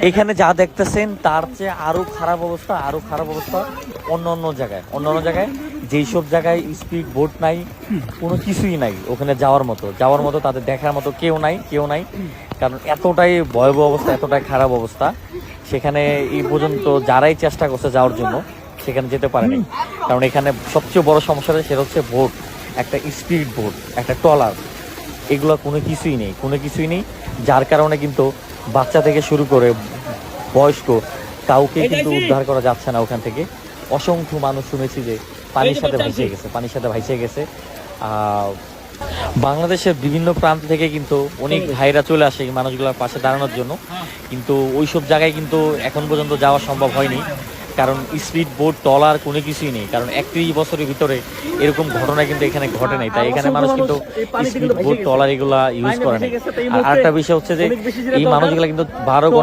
এখানে যা দেখতেছেন তার চেয়ে আরো খারাপ অবস্থা অন্য অন্য জায়গায় যেই সব জায়গায় স্পিড বোট নাই, কোনো কিছুই নাই ওখানে যাওয়ার মতো তাদের দেখার মতো কেউ নাই, কারণ এতটাই ভয়াবহ অবস্থা, এতটাই খারাপ অবস্থা। সেখানে এই পর্যন্ত যারাই চেষ্টা করছে যাওয়ার জন্য সেখানে যেতে পারেনি, কারণ এখানে সবচেয়ে বড় সমস্যাটা সেটা হচ্ছে বোট, একটা স্পিড বোট, একটা ট্রলার, এগুলো কোনো কিছুই নেই, যার কারণে কিন্তু বাচ্চা থেকে শুরু করে বয়স্ক কাউকে কিন্তু উদ্ধার করা যাচ্ছে না ওখান থেকে। অসংখ্য মানুষ শুনেছি যে পানির সাথে ভাইসে গেছে। বাংলাদেশের বিভিন্ন প্রান্ত থেকে কিন্তু অনেক ভাইরা চলে আসে এই মানুষগুলোর পাশে দাঁড়ানোর জন্য, কিন্তু ওইসব জায়গায় কিন্তু এখন পর্যন্ত যাওয়া সম্ভব হয়নি, কারণ স্পিড বোট ট্রলার কোনো কিছুই নেই, কারণ 31 বছরের ভিতরে এরকম ঘটনা কিন্তু এখানে ঘটে নাই। তাই এখানে মানুষ কিন্তু স্পিড বোট ট্রলার এগুলা ইউজ করে নাই। আর আরেকটা বিষয় হচ্ছে যে এই মানুষগুলা কিন্তু 12 ঘন্টা